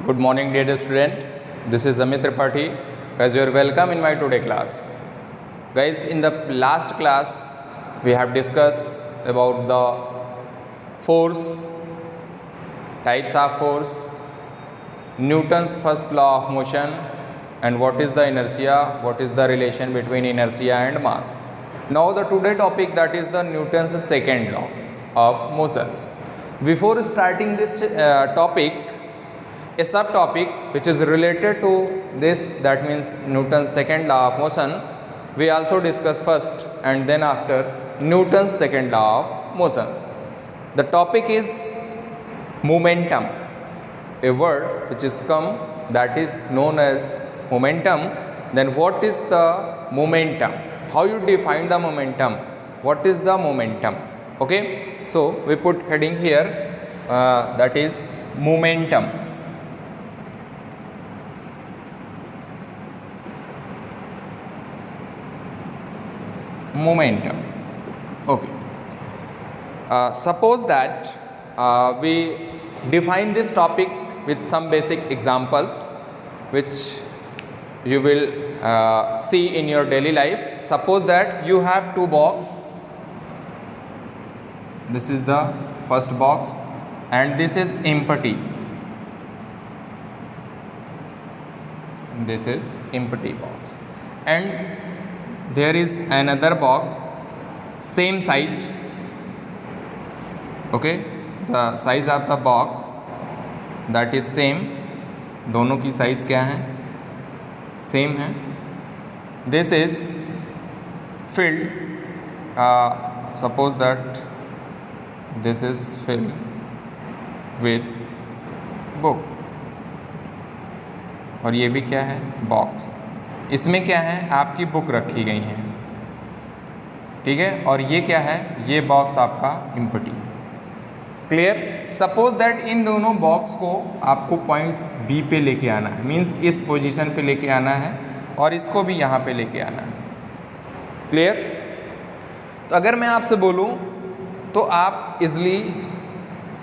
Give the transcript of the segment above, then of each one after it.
Good morning, dear student. This is Amit Tripathi. Guys, you are welcome in my today class. Guys, in the last class, we have discussed about the force, types of force, Newton's first law of motion, and what is the inertia, what is the relation between inertia and mass. Now, the today topic, that is the Newton's second law of motions. Before starting this topic, a subtopic which is related to this, that means Newton's second law of motion, we also discuss first and then after Newton's second law of motions. The topic is momentum, a word which is come that is known as momentum. Then what is the momentum? How you define the momentum? What is the momentum? Okay, so we put heading here, that is momentum. Momentum. Okay. Suppose that we define this topic with some basic examples which you will see in your daily life. Suppose that you have two boxes. This is the first box and this is empty. This is empty box, and there is another box, same size. Okay, the size of the box that is same. दोनों की size क्या है? Same है. This is filled. Suppose that this is filled with book. और ये भी क्या है? बॉक्स. इसमें क्या है? आपकी बुक रखी गई है. ठीक है. और ये क्या है? ये बॉक्स आपका empty. Clear. Suppose that in दोनों बॉक्स को आपको पॉइंट्स बी पे लेके आना है, मींस इस पोजीशन पे लेके आना है और इसको भी यहाँ पे लेके आना है. क्लियर. तो अगर मैं आपसे बोलूँ तो आप इजली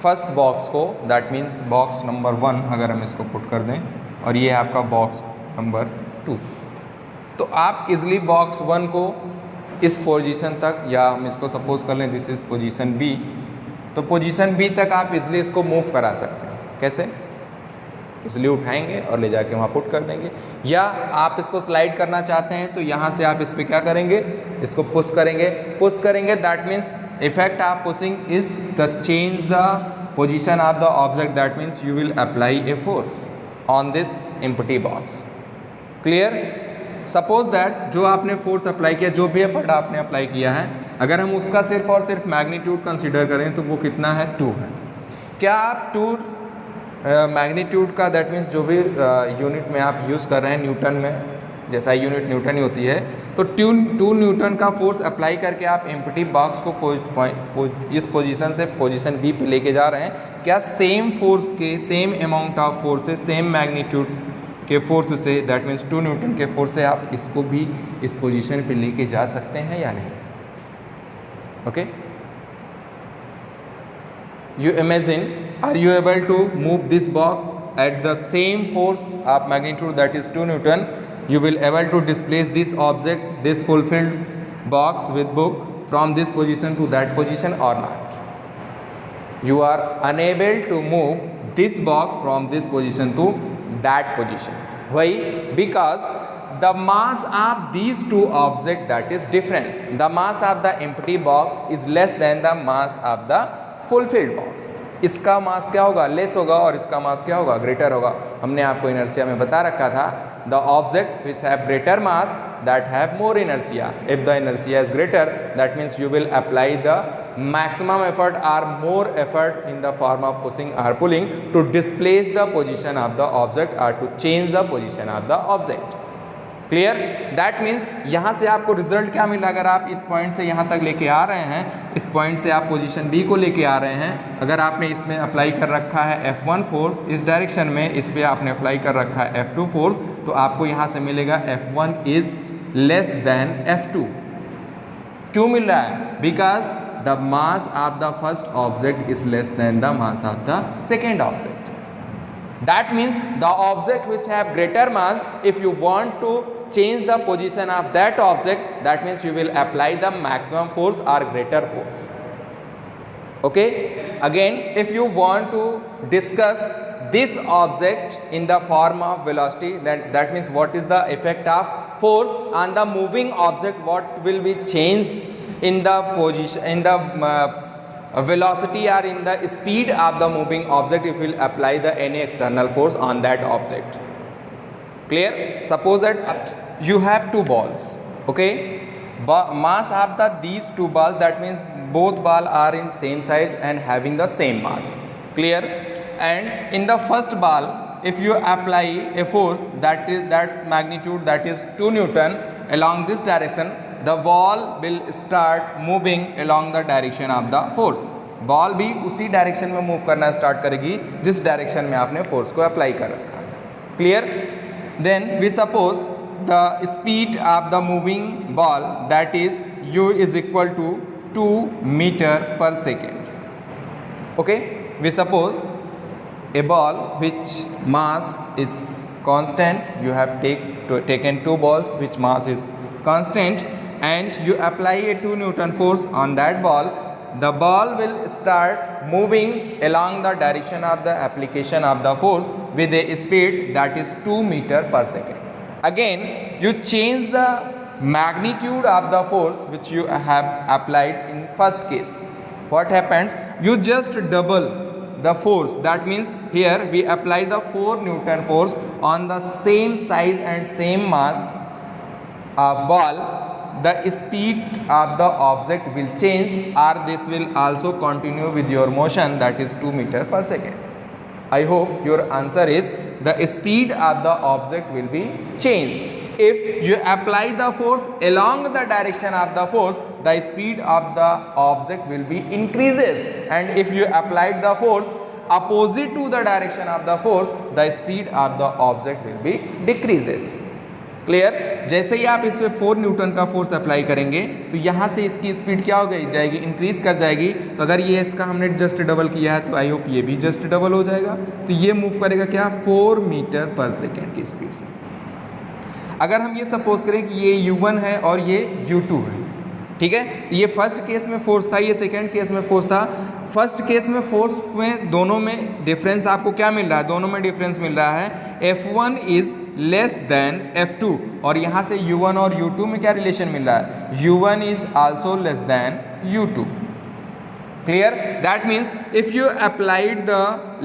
फर्स्ट बॉक्स को, दैट मीन्स बॉक्स नंबर 1 अगर हम इसको पुट कर दें और ये आपका बॉक्स नंबर 2, तो आप इजली बॉक्स 1 को इस पोजीशन तक, या हम इसको सपोज कर लें दिस इज पोजीशन बी, तो पोजीशन बी तक आप इजली इसको मूव करा सकते हैं. कैसे? इसलिए उठाएंगे और ले जाके वहाँ पुट कर देंगे. या आप इसको स्लाइड करना चाहते हैं तो यहाँ से आप इस पर क्या करेंगे? इसको पुश करेंगे. That means effect of pushing is the change the position of the object. That means you will apply a force on this empty box. Clear. Suppose that जो आपने फोर्स अप्लाई किया, जो भी एफर्ट आपने apply किया है, अगर हम उसका सिर्फ और सिर्फ मैग्नीट्यूड कंसीडर करें तो वो कितना है? 2 है. क्या आप 2 मैग्नीट्यूड का, दैट मीन्स जो भी यूनिट में आप यूज़ कर रहे हैं, न्यूटन में जैसा यूनिट न्यूटन ही होती है, तो 2 न्यूटन का फोर्स अप्लाई करके आप एम्प्टी बॉक्स को इस पोजीशन से पोजीशन बी पे लेके जा रहे हैं. क्या सेम फोर्स के, सेम अमाउंट ऑफ फोर्स से, सेम मैग्नीट्यूड के फोर्स से, दैट मीन्स 2 न्यूटन के फोर्स से आप इसको भी इस पोजीशन पे लेके जा सकते हैं या नहीं? Okay. You imagine, are you able to move this box at the same force of magnitude, that is 2 Newton? You will able to displace this object, this fulfilled box with book, from this position to that position or not? You are unable to move this box from this position to that position. Why? Because the mass of these two objects, that is difference. The mass of the empty box is less than the mass of the fulfilled box. इसका मास क्या होगा? Less होगा, और इसका मास क्या होगा? Greater होगा. हमने आपको इनर्शिया में बता रखा था, the object which have greater mass that have more inertia. If the inertia is greater, that means you will apply the maximum effort or more effort in the form of pushing or pulling to displace the position of the object or to change the position of the object. Clear. That means यहाँ से आपको result क्या मिला? अगर आप इस point से यहाँ तक लेके आ रहे हैं, इस पॉइंट से आप पोजीशन बी को लेके आ रहे हैं, अगर आपने इसमें अप्लाई कर रखा है F1 फोर्स इस डायरेक्शन में, इस पर आपने अप्लाई कर रखा है F2 फोर्स, तो आपको यहाँ से मिलेगा F1 is less than F2. क्यों मिल रहा है? Because the mass of the first object is less than the mass of the second object. That means the object which have greater mass, if you want to change the position of that object, that means you will apply the maximum force or greater force. Okay, again if you want to discuss this object in the form of velocity, then that means what is the effect of force on the moving object, what will be changed in the position, in the velocity or in the speed of the moving object if you will apply the any external force on that object. Clear? Suppose that you have two balls, okay, mass of the these two balls, that means both balls are in same size and having the same mass. Clear? And in the first ball, if you apply a force that's magnitude that is 2 Newton along this direction, the ball will start moving along the direction of the force. Ball भी उसी direction में move करना start करेगी जिस direction में आपने force को apply कर रखा है. Clear? Then we suppose the speed of the moving ball that is u is equal to 2 metre per second. Okay, we suppose a ball which mass is constant, you have taken two balls which mass is constant and you apply a 2 Newton force on that ball, the ball will start moving along the direction of the application of the force with a speed that is 2 meter per second. Again you change the magnitude of the force which you have applied in first case. What happens? You just double the force. That means here we apply the 4 Newton force on the same size and same mass ball. The speed of the object will change or this will also continue with your motion, that is 2 meter per second. I hope your answer is the speed of the object will be changed. If you apply the force along the direction of the force, the speed of the object will be increases, and if you applied the force opposite to the direction of the force, the speed of the object will be decreases. Clear? जैसे ही आप इस पे 4 Newton का force apply करेंगे तो यहाँ से इसकी स्पीड क्या हो गई जाएगी, इंक्रीज कर जाएगी. तो अगर ये इसका हमने जस्ट डबल किया है तो आई होप ये भी जस्ट डबल हो जाएगा. तो ये मूव करेगा क्या, 4 मीटर पर सेकेंड की स्पीड से. अगर हम ये सपोज करें कि ये u1 है और ये u2 है, ठीक है, तो ये फर्स्ट केस में फोर्स था, ये सेकेंड केस में फोर्स था. फर्स्ट केस में फोर्स में दोनों में डिफरेंस आपको क्या मिल रहा है, दोनों में डिफरेंस मिल रहा है F1 is less than F2, और यहाँ से u1 और u2 में क्या रिलेशन मिल रहा है, u1 is also less than u2. Clear? That means if you applied the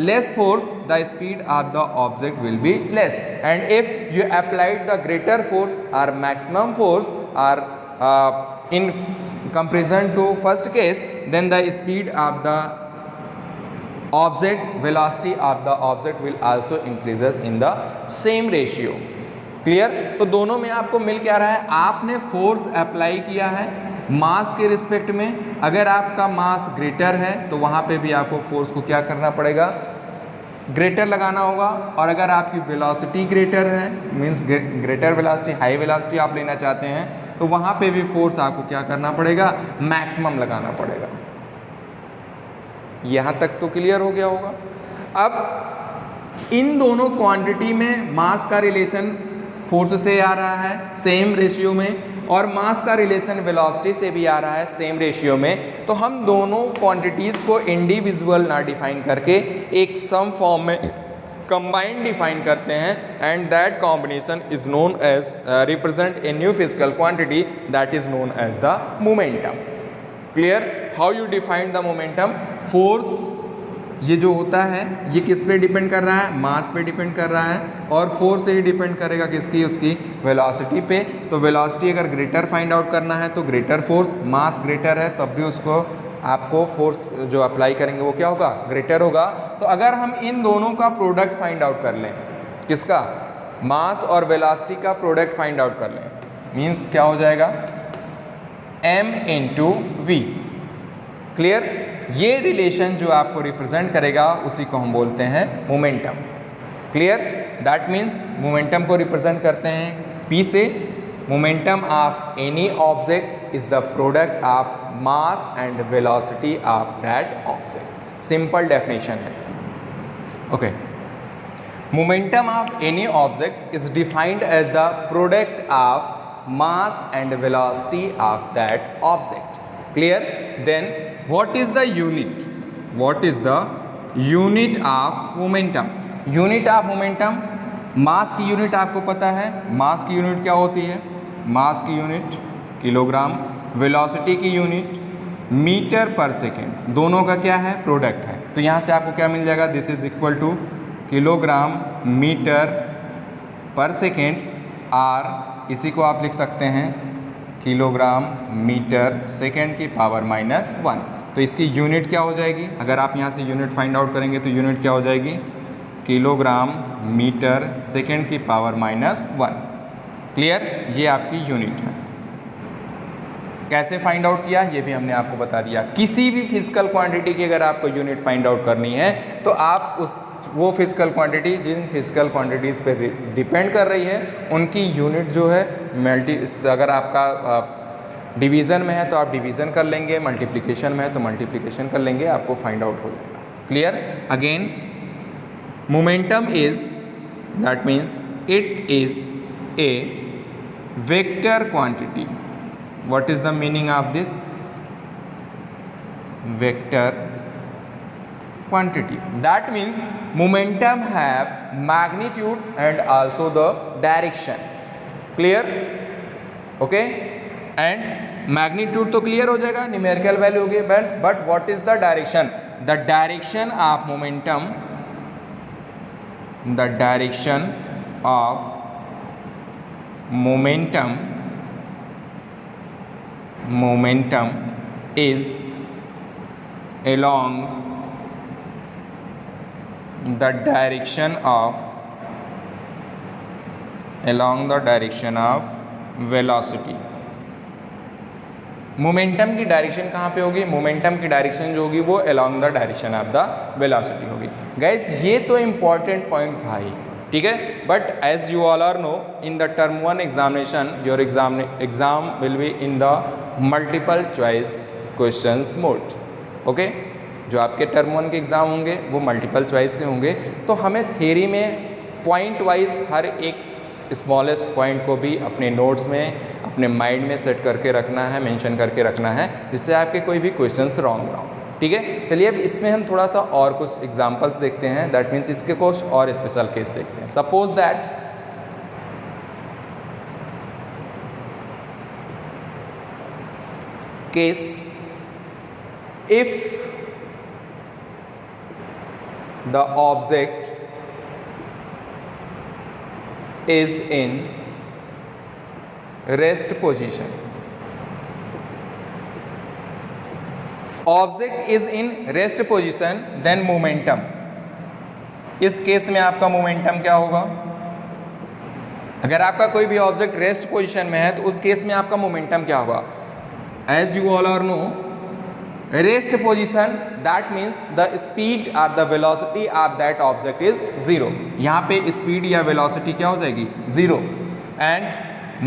less force, the speed of the object will be less, and if you applied the greater force or maximum force or in comparison to first case, then the speed of the object, velocity of the object will also increases in the same ratio. Clear? तो दोनों में आपको मिल क्या रहा है, आपने force apply किया है मास के रिस्पेक्ट में. अगर आपका मास ग्रेटर है तो वहाँ पे भी आपको फोर्स को क्या करना पड़ेगा, ग्रेटर लगाना होगा. और अगर आपकी वेलोसिटी ग्रेटर है, means greater velocity, high velocity आप लेना चाहते हैं, तो वहाँ पे भी फोर्स आपको क्या करना पड़ेगा, मैक्सिमम लगाना पड़ेगा. यहाँ तक तो क्लियर हो गया होगा. अब इन दोनों क्वांटिटी में मास का रिलेशन फोर्स से आ रहा है सेम रेशियो में, और मास का रिलेशन वेलोसिटी से भी आ रहा है सेम रेशियो में. तो हम दोनों क्वांटिटीज़ को इंडिविजुअल ना डिफाइन करके एक सम फॉर्म में कंबाइंड डिफाइन करते हैं, and that combination is known as represent a new physical quantity that is known as the momentum. Clear? How you define the momentum? Force ये जो होता है ये किस पे डिपेंड कर रहा है, मास पे डिपेंड कर रहा है, और फोर्स से ही डिपेंड करेगा किसकी, उसकी वेलोसिटी पे. तो वेलोसिटी अगर ग्रेटर फाइंड आउट करना है तो ग्रेटर फोर्स, मास ग्रेटर है तब भी उसको आपको फोर्स जो अप्लाई करेंगे वो क्या होगा, ग्रेटर होगा. तो अगर हम इन दोनों का प्रोडक्ट फाइंड आउट कर लें, किसका, मास और वेलोसिटी का प्रोडक्ट फाइंड आउट कर लें, मीन्स क्या हो जाएगा, m इंटू वी. क्लियर? ये रिलेशन जो आपको रिप्रेजेंट करेगा उसी को हम बोलते हैं momentum. Clear? That means momentum को रिप्रेजेंट करते हैं P से. Momentum of any object is the product of mass and velocity of that object. Simple definition है. Okay, Momentum of any object is defined as the product of mass and velocity of that object. Clear? Then what is the unit? What is the unit of momentum? Unit of momentum, मास की unit आपको पता है, मास की unit क्या होती है? मास की unit kilogram, velocity की यूनिट मीटर पर सेकेंड, दोनों का क्या है? प्रोडक्ट है। तो यहाँ से आपको क्या मिल जाएगा? This is equal to kilogram metre per second, or इसी को आप लिख सकते हैं किलोग्राम मीटर सेकेंड की पावर -1। तो इसकी यूनिट क्या हो जाएगी? अगर आप यहाँ से यूनिट फाइंड आउट करेंगे तो यूनिट क्या हो जाएगी? किलोग्राम मीटर सेकेंड की पावर -1। क्लियर? ये आपकी यूनिट है। कैसे फाइंड आउट किया ये भी हमने आपको बता दिया। किसी भी फिजिकल क्वांटिटी की अगर आपको यूनिट फाइंड आउट करनी है तो आप वो फिजिकल क्वांटिटी जिन फिजिकल क्वांटिटीज़ पे डिपेंड कर रही है उनकी यूनिट जो है अगर आपका डिवीज़न में है तो आप डिवीज़न कर लेंगे, मल्टीप्लिकेशन में है तो मल्टीप्लिकेशन कर लेंगे, आपको फाइंड आउट हो जाएगा। Clear? Again momentum is, that means it is a vector quantity. What is the meaning of this? Vector quantity. That means momentum have magnitude and also the direction. Clear? Okay? And magnitude तो clear हो जाएगा, numerical value होगी, but what is the direction? The direction of momentum, the direction of momentum is along the direction of velocity। Momentum की direction कहाँ पे होगी? Momentum की direction जो होगी वो along the direction of the velocity होगी। गाइज ये तो इम्पॉर्टेंट पॉइंट था ही, ठीक है। But as you all are know in the term 1 examination your exam will be in the multiple choice questions mode. Okay, जो आपके टर्म 1 के एग्ज़ाम होंगे वो मल्टीपल चॉइस के होंगे। तो हमें थियरी में पॉइंट वाइज हर एक स्मॉलेस्ट पॉइंट को भी अपने नोट्स में अपने माइंड में सेट करके रखना है, मेंशन करके रखना है, जिससे आपके कोई भी क्वेश्चंस रॉन्ग ना हो। ठीक है, चलिए अब इसमें हम थोड़ा सा और कुछ एग्जांपल्स देखते हैं। दैट मीन्स इसके कुछ और स्पेशल केस देखते हैं। Suppose that case if the object is in rest position, object is in rest position then momentum। इस केस में आपका मोमेंटम क्या होगा? अगर आपका कोई भी ऑब्जेक्ट रेस्ट पोजीशन में है तो उस केस में आपका मोमेंटम क्या होगा? As you all are know, rest position that means the speed और the velocity of that object is 0। यहाँ पे स्पीड या वेलोसिटी क्या हो जाएगी? 0। एंड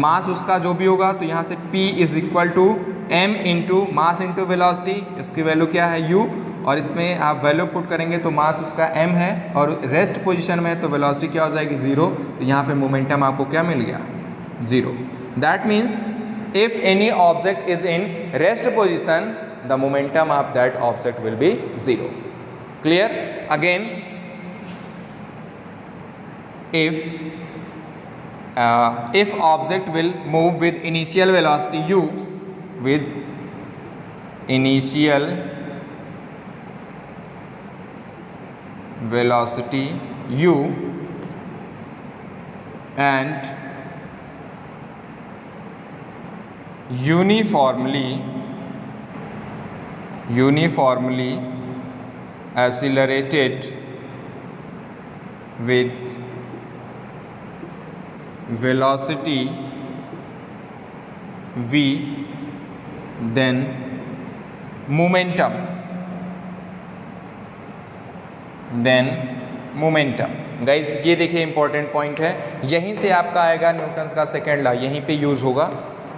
मास उसका जो भी होगा तो यहाँ से p is equal to m into mass into velocity, इसकी वैल्यू क्या है? u। और इसमें आप वैल्यू पुट करेंगे तो मास उसका m है और रेस्ट पोजीशन में तो वेलोसिटी क्या हो जाएगी? 0। तो यहाँ पे मोमेंटम आपको क्या मिल गया? 0। That means if any object is in rest position the momentum of that object will be 0. Clear? Again, if object will move with initial velocity u, with initial velocity u and uniformly accelerated with velocity v, then momentum guys ये देखिए important point है। यहीं से आपका आएगा Newton's का second law, यहीं पे यूज होगा।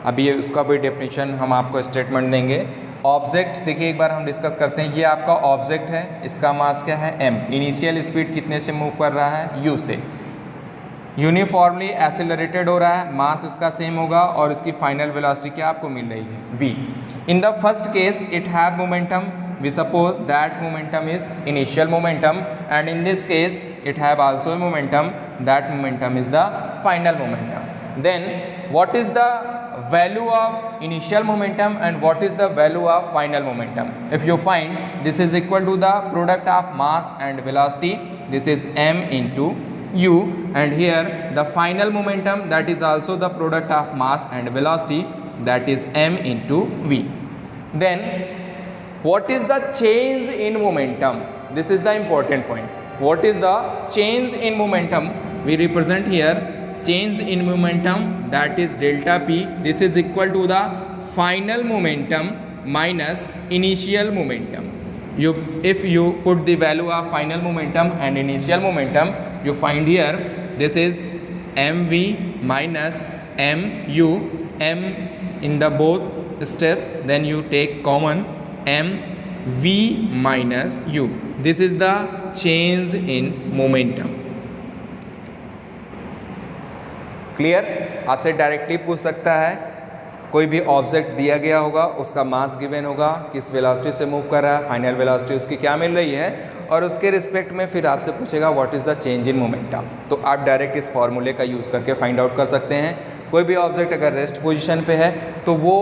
अभी उसका भी डेफिनेशन हम आपको स्टेटमेंट देंगे। ऑब्जेक्ट देखिए एक बार हम डिस्कस करते हैं। ये आपका ऑब्जेक्ट है, इसका मास क्या है m, इनिशियल स्पीड कितने से मूव कर रहा है u से, यूनिफॉर्मली एक्सेलरेटेड हो रहा है, मास उसका सेम होगा और इसकी फाइनल वेलोसिटी क्या आपको मिल रही है v। In the first case it have momentum, we suppose that momentum is initial momentum, and in this case it have also a momentum, that momentum is the final momentum. Then what is the value of initial momentum and what is the value of final momentum? If you find this is equal to the product of mass and velocity, this is m into u, and here the final momentum, that is also the product of mass and velocity, that is m into v. Then what is the change in momentum? This is the important point. What is the change in momentum? We represent here change in momentum, that is delta p. This is equal to the final momentum minus initial momentum. If you put the value of final momentum and initial momentum, you find here this is mv minus mu, m in the both steps, then you take common m v minus u. This is the change in momentum. Clear? आपसे directly पूछ सकता है, कोई भी object दिया गया होगा, उसका मास गिवन होगा, किस वेलोसिटी से मूव कर रहा है, फाइनल वेलोसिटी उसकी क्या मिल रही है, और उसके रिस्पेक्ट में फिर आपसे पूछेगा what is the change in momentum. तो आप डायरेक्ट इस फॉर्मूले का यूज़ करके फाइंड आउट कर सकते हैं। कोई भी ऑब्जेक्ट अगर रेस्ट पोजीशन पे है तो वो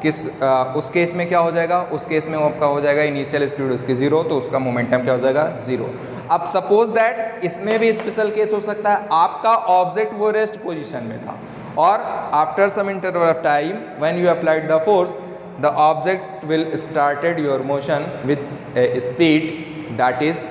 उस केस में क्या हो जाएगा, उस केस में वो आपका हो जाएगा इनिशियल स्पीड उसकी 0, तो उसका मोमेंटम क्या हो जाएगा 0। अब सपोज दैट इसमें भी स्पेशल केस हो सकता है, आपका ऑब्जेक्ट वो रेस्ट पोजीशन में था और after some interval of time when you applied the force, the object will started your motion with speed that is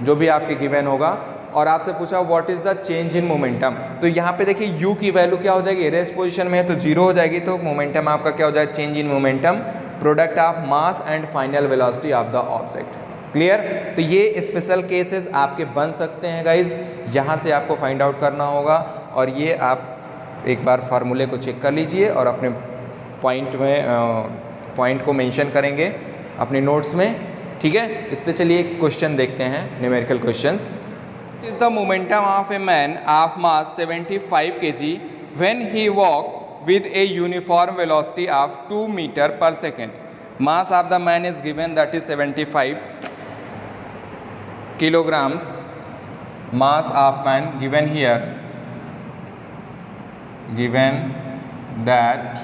जो भी आपके गिवन होगा, और आपसे पूछा what is the change in momentum. तो यहाँ पे देखिए u की वैल्यू क्या हो जाएगी, रेस्ट पोजीशन में है तो 0 हो जाएगी, तो मोमेंटम आपका क्या हो जाएगा, change in momentum, product of mass and final velocity of the object. Clear? तो ये स्पेशल केसेस आपके बन सकते हैं गाइज, यहाँ से आपको फाइंड आउट करना होगा, और ये आप एक बार फार्मूले को चेक कर लीजिए और अपने पॉइंट को मेंशन करेंगे अपने नोट्स में। ठीक है, इस पर चलिए एक क्वेश्चन देखते हैं, numerical questions. is the momentum of a man of mass 75 kg when he walks with a uniform velocity of 2 meter per second. Mass of the man is given, that is 75 kilograms. Mass of man given here, given that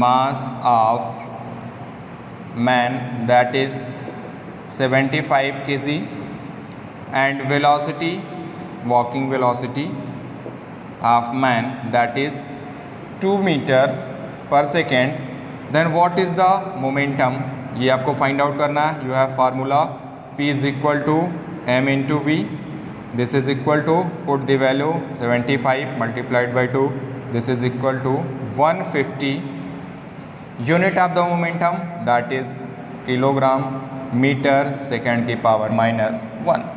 mass of man that is 75 kg and velocity, walking velocity of man that is 2 meter per second, then what is the momentum? ये आपको find out करना है। You have formula P is equal to m into v, this is equal to, put the value 75 multiplied by 2, this is equal to 150 unit of the momentum, that is kilogram meter second की power minus 1.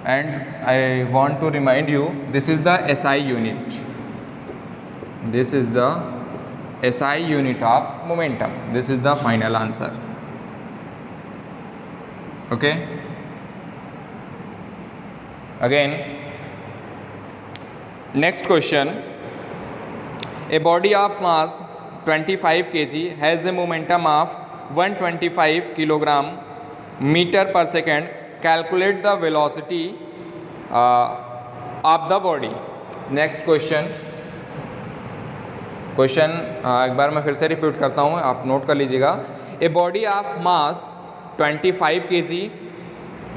And I want to remind you, this is the SI unit. This is the SI unit of momentum. This is the final answer. Okay. Again, next question. A body of mass 25 kg has a momentum of 125 kilogram meter per second. Calculate the velocity of the body. Next question. Question एक बार मैं फिर से repeat करता हूँ, आप note कर लीजिएगा। A body of mass 25 kg,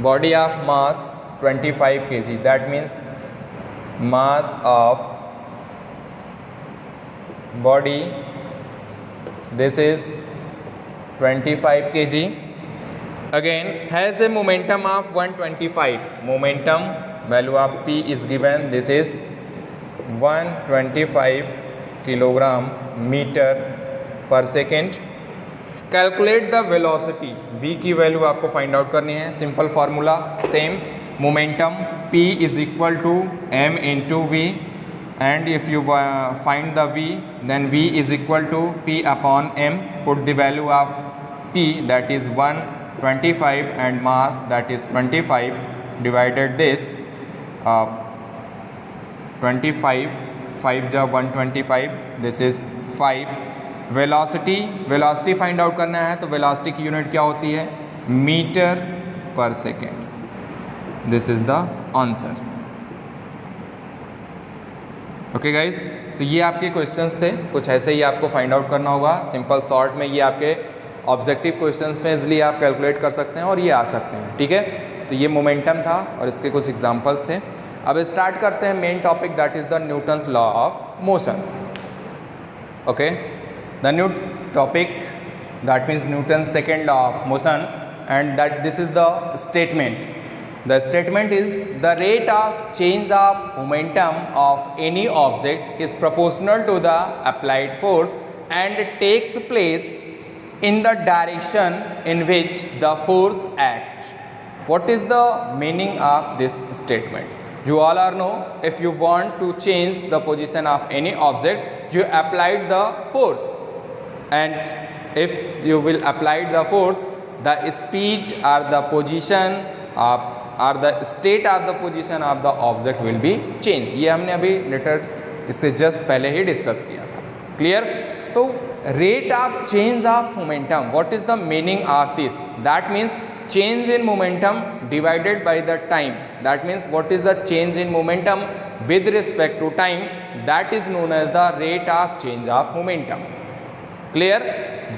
body of mass 25 kg, that means mass of body, this is 25 kg. Again, has a momentum of 125. Momentum value of P is given. This is 125 kilogram meter per second. Calculate the velocity. V की value आपको find out करनी है। Simple formula same, momentum P is equal to m into v. and if you find the v, then v is equal to p upon m. Put the value of p, that is 125, and mass, that is 25, divided this 25, 5 जा 125, this is 5. Velocity find out करना है तो velocity की unit क्या होती है? Metre per second. This is the answer. Okay guys, तो ये आपके क्वेश्चंस थे. कुछ ऐसे ही आपको फाइंड आउट करना होगा सिंपल शॉर्ट में. ये आपके ऑब्जेक्टिव क्वेश्चंस में इजली आप कैलकुलेट कर सकते हैं और ये आ सकते हैं. ठीक है, तो ये मोमेंटम था और इसके कुछ एग्जांपल्स थे. अब स्टार्ट करते हैं main topic, that is the Newton's law of motions. Okay, the new topic, that means Newton's second law of motion, and that this is the statement. The statement is the rate of change of momentum of any object is proportional to the applied force and takes place in the direction in which the force acts. What is the meaning of this statement? You all are know, if you want to change the position of any object, you applied the force. And if you will apply the force, the speed or the position of or the state of the position of the object will be changed. ये हमने अभी letter इससे just पहले ही discuss किया था. Clear? तो rate of change of momentum, what is the meaning of this? That means change in momentum divided by the time. That means what is the change in momentum with respect to time? That is known as the rate of change of momentum. Clear?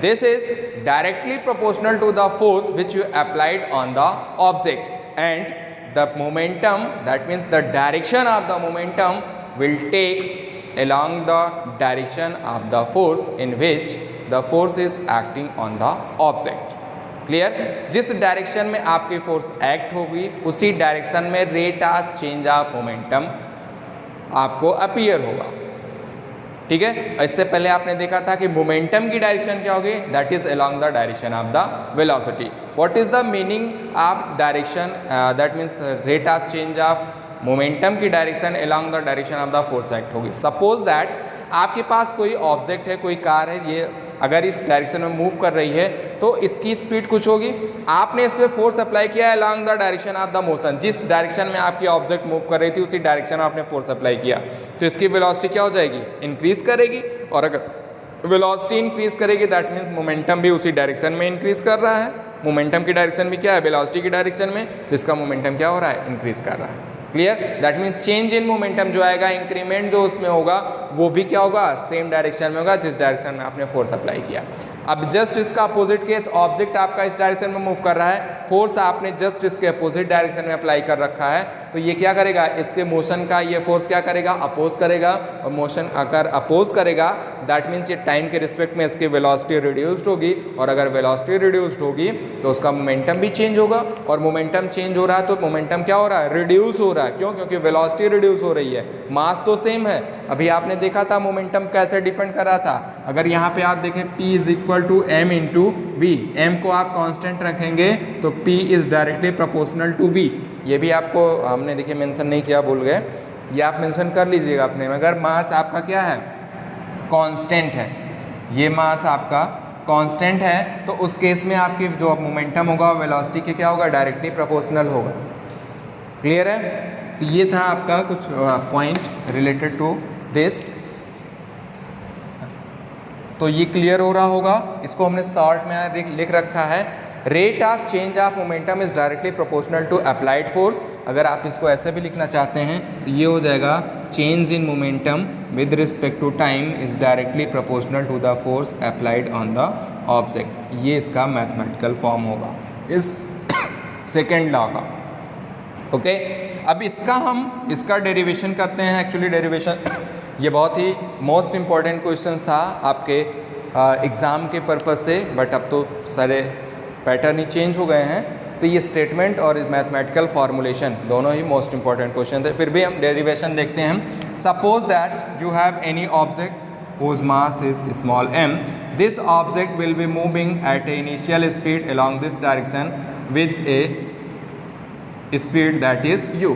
This is directly proportional to the force which you applied on the object, and the momentum, that means the direction of the momentum, will takes along the direction of the force in which the force is acting on the object. Clear? जिस direction में आपकी force act होगी उसी direction में rate of change of momentum आपको appear होगा. ठीक है, इससे पहले आपने देखा था कि मोमेंटम की डायरेक्शन क्या होगी? That is along the direction of the velocity. What is the meaning of direction? That means rate of change of momentum की direction along the direction of the force act होगी. Suppose that आपके पास कोई object है, कोई car है, ये अगर इस डायरेक्शन में मूव कर रही है तो इसकी स्पीड कुछ होगी. आपने इसमें फोर्स अप्लाई किया है along the direction of the motion. जिस डायरेक्शन में आपकी ऑब्जेक्ट मूव कर रही थी उसी डायरेक्शन में आपने फोर्स अप्लाई किया, तो इसकी वेलोसिटी क्या हो जाएगी? इंक्रीज करेगी. और अगर वेलोसिटी इंक्रीज करेगी दैट मीन्स मोमेंटम भी उसी डायरेक्शन में इंक्रीज कर रहा है. मोमेंटम की डायरेक्शन भी क्या है? वेलोसिटी की डायरेक्शन में, तो इसका मोमेंटम क्या हो रहा है? इंक्रीज कर रहा है. Clear? That means change in momentum जो आएगा, इंक्रीमेंट जो उसमें होगा वो भी क्या होगा? सेम डायरेक्शन में होगा जिस डायरेक्शन में आपने फोर्स अप्लाई किया. अब जस्ट इसका अपोजिट केस, ऑब्जेक्ट आपका इस डायरेक्शन में मूव कर रहा है, फोर्स आपने जस्ट इसके अपोजिट डायरेक्शन में अप्लाई कर रखा है, तो ये क्या करेगा? इसके मोशन का ये फोर्स क्या करेगा? अपोज करेगा. और मोशन अगर अपोज करेगा दैट मीन्स ये टाइम के रिस्पेक्ट में इसकी वेलोसिटी रिड्यूस्ड होगी, और अगर वेलोसिटी रिड्यूस्ड होगी तो उसका मोमेंटम भी चेंज होगा. और मोमेंटम चेंज हो रहा है तो मोमेंटम क्या हो रहा है? रिड्यूस हो रहा है. क्यों? क्योंकि वेलोसिटी रिड्यूस हो रही है, मास तो सेम है. अभी आपने देखा था मोमेंटम कैसे डिपेंड कर रहा था. अगर यहाँ पे आप देखें P is equal to m into v, m को आप कांस्टेंट रखेंगे तो P is directly proportional to v. ये भी आपको हमने देखिए मेंशन नहीं किया, भूल गए, ये आप मेंशन कर लीजिएगा अपने में. अगर मास आपका क्या है? कांस्टेंट है, ये मास आपका कांस्टेंट है, तो उस केस में आपकी जो मोमेंटम होगा वेलोसिटी के क्या होगा? डायरेक्टली प्रोपोर्शनल होगा. क्लियर है? तो ये था आपका कुछ पॉइंट रिलेटेड टू दिस. तो ये क्लियर हो रहा होगा. इसको हमने शॉर्ट में लिख रखा है, rate of change of momentum is directly proportional to applied force. अगर आप इसको ऐसे भी लिखना चाहते हैं तो ये हो जाएगा, change in momentum with respect to time is directly proportional to the force applied on the object. ये इसका मैथमेटिकल फॉर्म होगा इस सेकेंड लॉ का. ओके, अब इसका डेरिवेशन करते हैं. एक्चुअली डेरिवेशन ये बहुत ही मोस्ट इम्पॉर्टेंट क्वेश्चंस था आपके एग्ज़ाम के पर्पस से, बट अब तो सारे पैटर्न ही चेंज हो गए हैं. तो ये स्टेटमेंट और मैथमेटिकल फॉर्मुलेशन दोनों ही मोस्ट इंपॉर्टेंट क्वेश्चन थे. फिर भी हम डेरिवेशन देखते हैं. Suppose that you have any object whose mass is small m. This object will be moving at a initial speed along this direction with a speed that is u,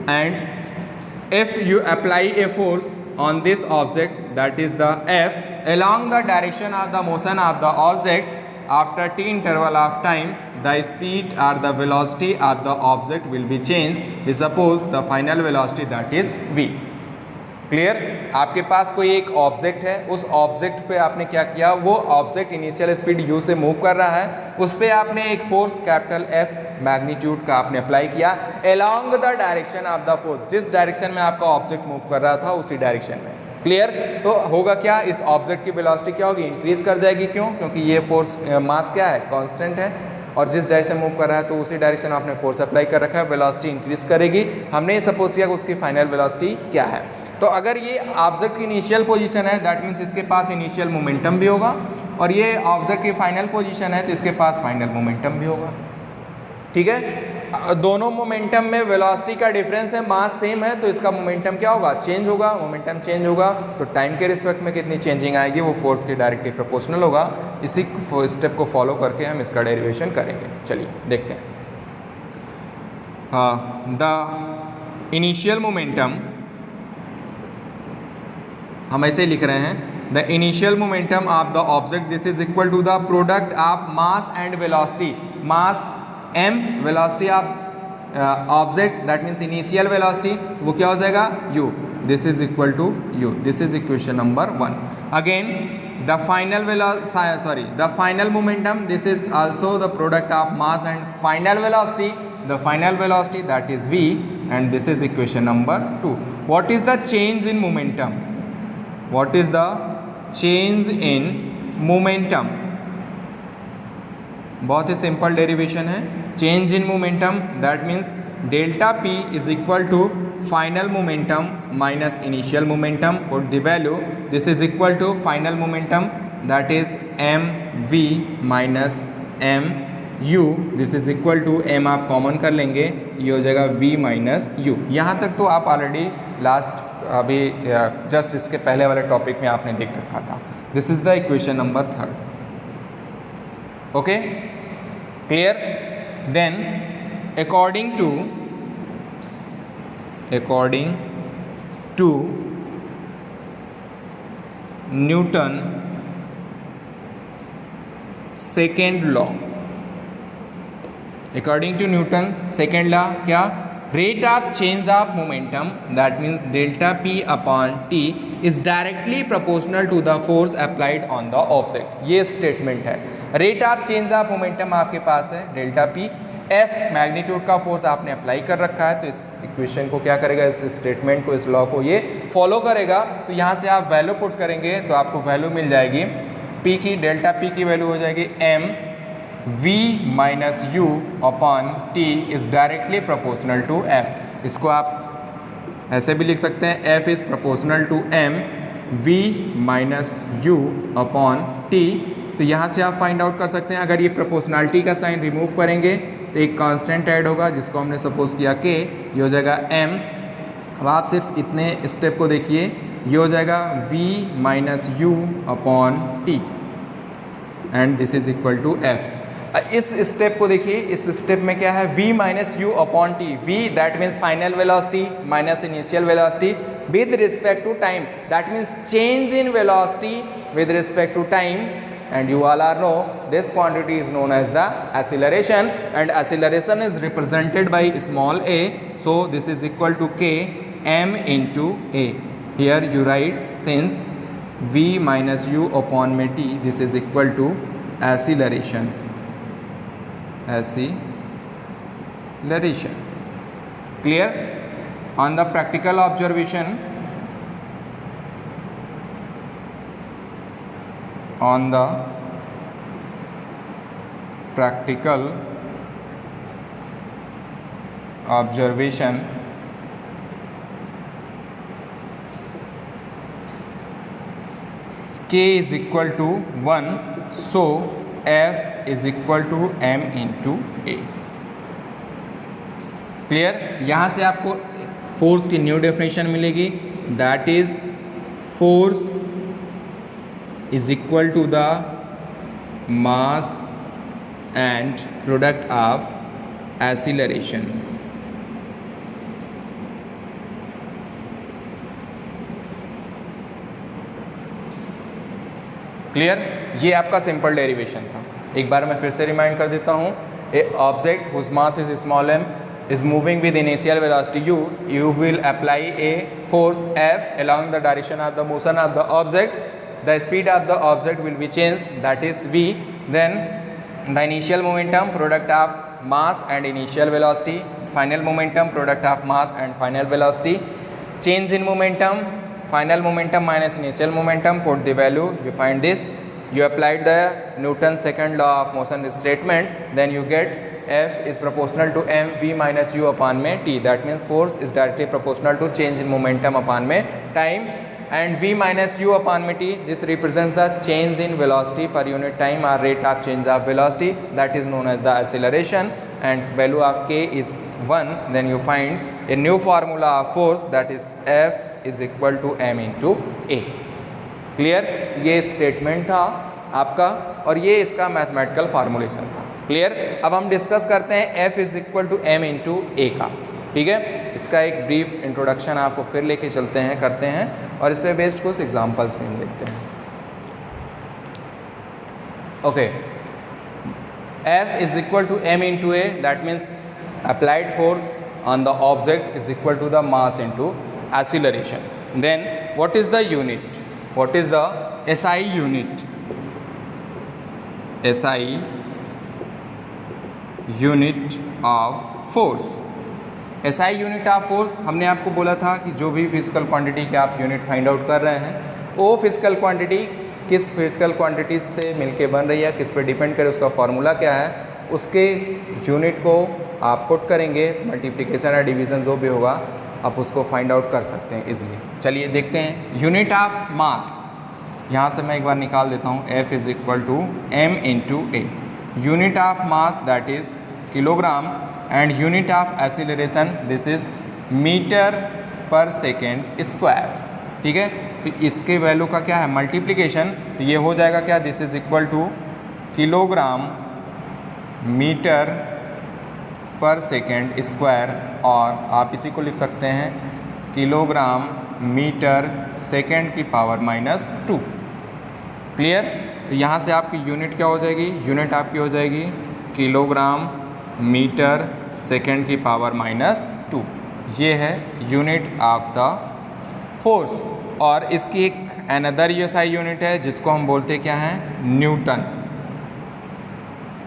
and if you apply a force on this object, that is the F, along the direction of the motion of the object after t interval of time, the speed or the velocity of the object will be changed. We suppose the final velocity, that is v. Clear? आपके पास कोई एक object है, उस object पे आपने क्या किया, वो ऑब्जेक्ट इनिशियल स्पीड u से मूव कर रहा है, उस पर आपने एक फोर्स कैपिटल F मैग्नीट्यूड का आपने अप्लाई किया along the direction of the force, जिस डायरेक्शन में आपका ऑब्जेक्ट मूव कर रहा था उसी डायरेक्शन में। क्लियर? तो होगा क्या, इस ऑब्जेक्ट की वेलोसिटी क्या होगी, इंक्रीज कर जाएगी। क्यों? क्योंकि ये फोर्स मास क्या है, कांस्टेंट है, और जिस डायरेक्शन मूव कर रहा है तो उसी डायरेक्शन में आपने फोर्स अप्लाई कर रखा है, वेलोसिटी इंक्रीज करेगी। हमने ये सपोज किया कि उसकी फाइनल वेलोसिटी क्या है। तो अगर ये ऑब्जेक्ट की इनिशियल पोजीशन है, दैट मीन्स इसके पास इनिशियल मोमेंटम भी होगा, और ये ऑब्जेक्ट की फाइनल पोजीशन है तो इसके पास फाइनल मोमेंटम भी होगा। ठीक है? दोनों मोमेंटम में वेलोसिटी का डिफरेंस है, मास सेम है, तो इसका मोमेंटम क्या होगा, चेंज होगा। मोमेंटम चेंज होगा तो टाइम के रिस्पेक्ट में कितनी चेंजिंग आएगी, वो फोर्स के डायरेक्टली प्रोपोर्शनल होगा। इसी स्टेप को फॉलो करके हम इसका डेरिवेशन करेंगे। चलिए देखते हैं। द इनिशियल मोमेंटम हम ऐसे लिख रहे हैं, the initial momentum of the object, this is equal to the product of mass and velocity. Mass m, velocity of object, that means initial velocity, वो क्या हो जाएगा, u, this is equal to u। This is equation number 1। Again the final momentum, this is also the product of mass and final velocity, the final velocity that is v, and this is equation number 2। What is the change in momentum, what is the change in momentum? बहुत ही simple derivation है। Change in momentum that means delta p is equal to final momentum minus initial momentum, put the value, this is equal to final momentum that is mv minus mu, this is equal to m आप common कर लेंगे, ये हो जाएगा v minus u। यहाँ तक तो आप ऑलरेडी लास्ट अभी जस्ट इसके पहले वाले टॉपिक में आपने देख रखा था। This is the equation number 3। Okay, clear? Then according to Newton second law, according to Newton second law क्या, rate of change of momentum, that means delta p upon t is directly proportional to the force applied on the object। ये statement है। Rate of change of momentum आपके पास है delta p, f magnitude का force आपने apply कर रखा है, तो इस इक्वेशन को क्या करेगा, इस स्टेटमेंट को, इस लॉ को ये फॉलो करेगा। तो यहाँ से आप वैल्यू पुट करेंगे तो आपको वैल्यू मिल जाएगी p की, डेल्टा p की वैल्यू हो जाएगी m v minus u upon t is directly proportional to f। इसको आप ऐसे भी लिख सकते हैं, f is proportional to m v minus u upon t। तो यहाँ से आप फाइंड आउट कर सकते हैं। अगर ये प्रोपोर्शनलिटी का साइन रिमूव करेंगे तो एक कांस्टेंट ऐड होगा जिसको हमने सपोज किया k, ये हो जाएगा m। अब आप सिर्फ इतने स्टेप को देखिए, ये हो जाएगा v minus u upon t and this is equal to f। इस स्टेप को देखिए, इस स्टेप में क्या है, v माइनस u upon t, v that means final velocity minus initial velocity with respect to time, that means change in velocity with respect to time, and you all are know this quantity is known as the acceleration, and acceleration is represented by small a, so this is equal to k m into a. Here you write, since v minus u upon में t, this is equal to acceleration. Clear? On the practical observation, on the practical observation, k is equal to 1, so f is equal to m into a. Clear? यहाँ से आपको force की new definition मिलेगी, that is force is equal to the mass and product of clear? ये आपका simple derivation था। एक बार मैं फिर से रिमाइंड कर देता हूँ। A object whose mass is small m is moving with initial velocity u, you will apply a force F along the direction of the motion of the object. The speed of the object will be changed, that is v. Then the initial momentum product of mass and initial velocity, final momentum product of mass and final velocity, change in momentum, final momentum minus initial momentum, put the value, you find this, you applied the Newton's second law of motion statement, then you get F is proportional to m v minus u upon में t, that means force is directly proportional to change in momentum upon में time, and v minus u upon में t, this represents the change in velocity per unit time or rate of change of velocity, that is known as the acceleration, and value of k is 1. Then you find a new formula of force, that is F is equal to m into a. Clear? ये statement था आपका और ये इसका mathematical formulation था। Clear? अब हम discuss करते हैं F is equal to m into A का। ठीक है, इसका एक ब्रीफ इंट्रोडक्शन आपको फिर लेके चलते हैं, करते हैं, और इस पर बेस्ड कुछ एग्जांपल्स में हम देखते हैं। Okay, F is equal to m into a, that means applied force on the object is equal to the mass into acceleration. Then what is the unit? What is the SI unit? SI unit of force. SI unit of force, हमने आपको बोला था कि जो भी physical quantity के आप unit find out कर रहे हैं, वो फिजिकल क्वांटिटी किस फिजिकल क्वांटिटी से मिलके बन रही है, किस पे डिपेंड करे, उसका फॉर्मूला क्या है, उसके यूनिट को आप पुट करेंगे, मल्टीप्लिकेशन या डिवीज़न जो भी होगा आप उसको फाइंड आउट कर सकते हैं इजीली। चलिए देखते हैं। यूनिट ऑफ मास, यहाँ से मैं एक बार निकाल देता हूँ, F is equal to m into a. Unit of mass that is kilogram, and unit of acceleration this is metre per second square. ठीक है, तो इसके वैल्यू का क्या है? मल्टीप्लिकेशन, तो ये हो जाएगा क्या? This is equal to kilogram metre per second square, और आप इसी को लिख सकते हैं किलोग्राम मीटर सेकेंड की पावर माइनस 2। क्लियर? तो यहाँ से आपकी यूनिट क्या हो जाएगी? यूनिट आपकी हो जाएगी किलोग्राम मीटर सेकेंड की पावर माइनस 2। ये है यूनिट ऑफ द फोर्स। और इसकी एक अनदर SI यूनिट है जिसको हम बोलते क्या हैं? न्यूटन।